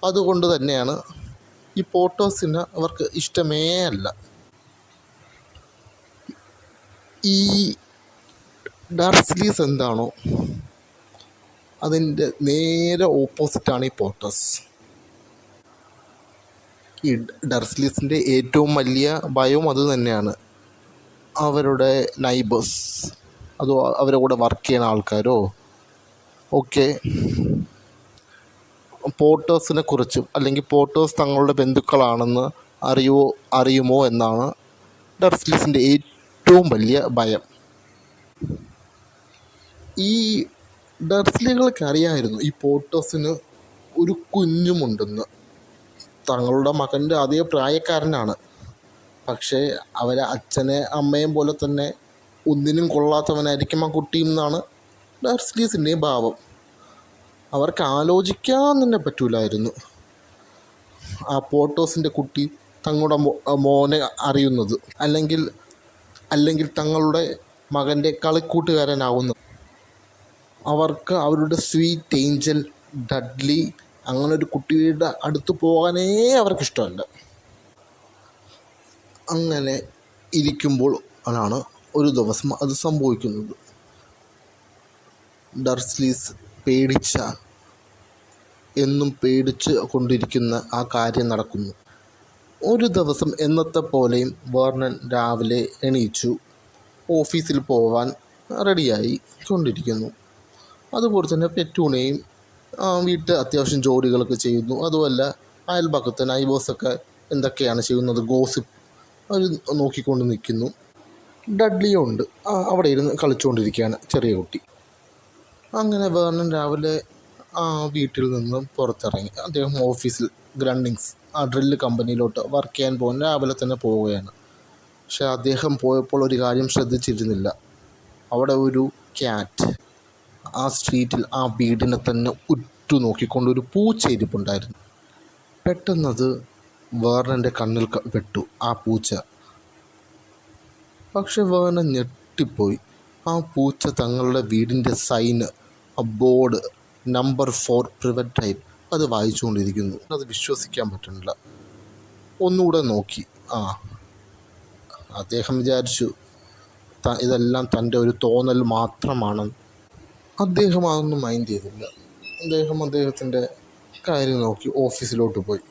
അതുകൊണ്ട് തന്നെയാണ് ഈ പോർട്ടേഴ്സിന് അവർക്ക് ഇഷ്ടമേ അല്ല. ഈ ഡർസ്ലീസ് എന്താണോ അതിൻ്റെ നേരെ ഓപ്പോസിറ്റാണ് ഈ പോർട്ടേഴ്സ്. ഈ ഡർസ്ലീസിൻ്റെ ഏറ്റവും വലിയ ഭയവും അത് തന്നെയാണ്. അവരുടെ നൈബേഴ്സ്, അതോ അവരുടെ കൂടെ വർക്ക് ചെയ്യുന്ന ആൾക്കാരോ ഒക്കെ പോർട്ടേഴ്സിനെ കുറിച്ചും അല്ലെങ്കിൽ പോർട്ടേഴ്സ് തങ്ങളുടെ ബന്ധുക്കളാണെന്ന് അറിയുമോ എന്നാണ് ഡർസ്ലീസിൻ്റെ ഏറ്റവും വലിയ ഭയം. ഈ ഡർസ്ലികൾക്ക് അറിയാമായിരുന്നു ഈ പോർട്ടേഴ്സിന് ഒരു കുഞ്ഞുമുണ്ടെന്ന്. തങ്ങളുടെ മകൻ്റെ അതേ പ്രായക്കാരനാണ്. പക്ഷേ അവരെ അച്ഛനെ അമ്മയും പോലെ തന്നെ ഒന്നിനും കൊള്ളാത്തവനായിരിക്കും ആ കുട്ടിയും എന്നാണ് ഡർസ്ലീസിൻ്റെയും ഭാവം. അവർക്ക് ആലോചിക്കാൻ തന്നെ പറ്റൂലായിരുന്നു ആ പോർട്ടേഴ്സിൻ്റെ കുട്ടി തങ്ങളുടെ മോനെ അറിയുന്നത്, അല്ലെങ്കിൽ തങ്ങളുടെ മകൻ്റെ കളിക്കൂട്ടുകാരനാവുന്നത്. അവർക്ക് അവരുടെ സ്വീറ്റ് ഏഞ്ചൽ ഡഡ്ലി അങ്ങനെ ഒരു കുട്ടിയുടെ അടുത്ത് പോകാനേ അവർക്കിഷ്ടമല്ല. അങ്ങനെ ഇരിക്കുമ്പോൾ ആണ് ഒരു ദിവസം അത് സംഭവിക്കുന്നത്. ഡർസ്ലീസ് എന്നും പേടിച്ച് കൊണ്ടിരിക്കുന്ന ആ കാര്യം നടക്കുന്നു. ഒരു ദിവസം എന്നത്തെ പോലെയും വേർണൻ രാവിലെ എണീച്ചു ഓഫീസിൽ പോകാൻ റെഡിയായി കൊണ്ടിരിക്കുന്നു. അതുപോലെ തന്നെ പെറ്റൂണയും വീട്ടിൽ അത്യാവശ്യം ജോലികളൊക്കെ ചെയ്യുന്നു. അതുമല്ല അയൽപക്കത്തെ നൈബേഴ്സൊക്കെ എന്തൊക്കെയാണ് ചെയ്യുന്നത് ഗോസിപ്പ് അവർ നോക്കിക്കൊണ്ട് നിൽക്കുന്നു. ഡഡ്ലിയും ഉണ്ട്, അവിടെ ഇരുന്ന് കളിച്ചുകൊണ്ടിരിക്കുകയാണ് ചെറിയ കുട്ടി. അങ്ങനെ വേർണൻ രാവിലെ വീട്ടിൽ നിന്നും പുറത്തിറങ്ങി അദ്ദേഹം ഓഫീസിൽ ഗ്രണ്ടിങ്സ് ഡ്രില്ല് കമ്പനിയിലോട്ട് വർക്ക് ചെയ്യാൻ പോകാൻ രാവിലെ തന്നെ പോവുകയാണ്. പക്ഷെ അദ്ദേഹം പോയപ്പോൾ ഒരു കാര്യം ശ്രദ്ധിച്ചിരുന്നില്ല. അവിടെ ഒരു ക്യാറ്റ് ആ സ്ട്രീറ്റിൽ ആ വീടിനെ തന്നെ ഉറ്റുനോക്കിക്കൊണ്ട് ഒരു പൂച്ച ഇരിപ്പുണ്ടായിരുന്നു. പെട്ടെന്നത് വേർണൻ്റെ കണ്ണിൽ പെട്ടു ആ പൂച്ച. പക്ഷെ വേർണൻ ഞെട്ടിപ്പോയി. ആ പൂച്ച തങ്ങളുടെ വീടിൻ്റെ സൈന്, ആ ബോർഡ് നമ്പർ 4 പ്രിവെൻറ്റൈൻ അത് വായിച്ചുകൊണ്ടിരിക്കുന്നു. അത് വിശ്വസിക്കാൻ പറ്റുന്നില്ല. ഒന്നുകൂടെ നോക്കി. അദ്ദേഹം വിചാരിച്ചു ഇതെല്ലാം തൻ്റെ ഒരു തോന്നൽ മാത്രമാണെന്ന്. അദ്ദേഹം അതൊന്നും മൈൻഡ് ചെയ്തില്ല. അദ്ദേഹത്തിൻ്റെ കാര്യം നോക്കി ഓഫീസിലോട്ട് പോയി.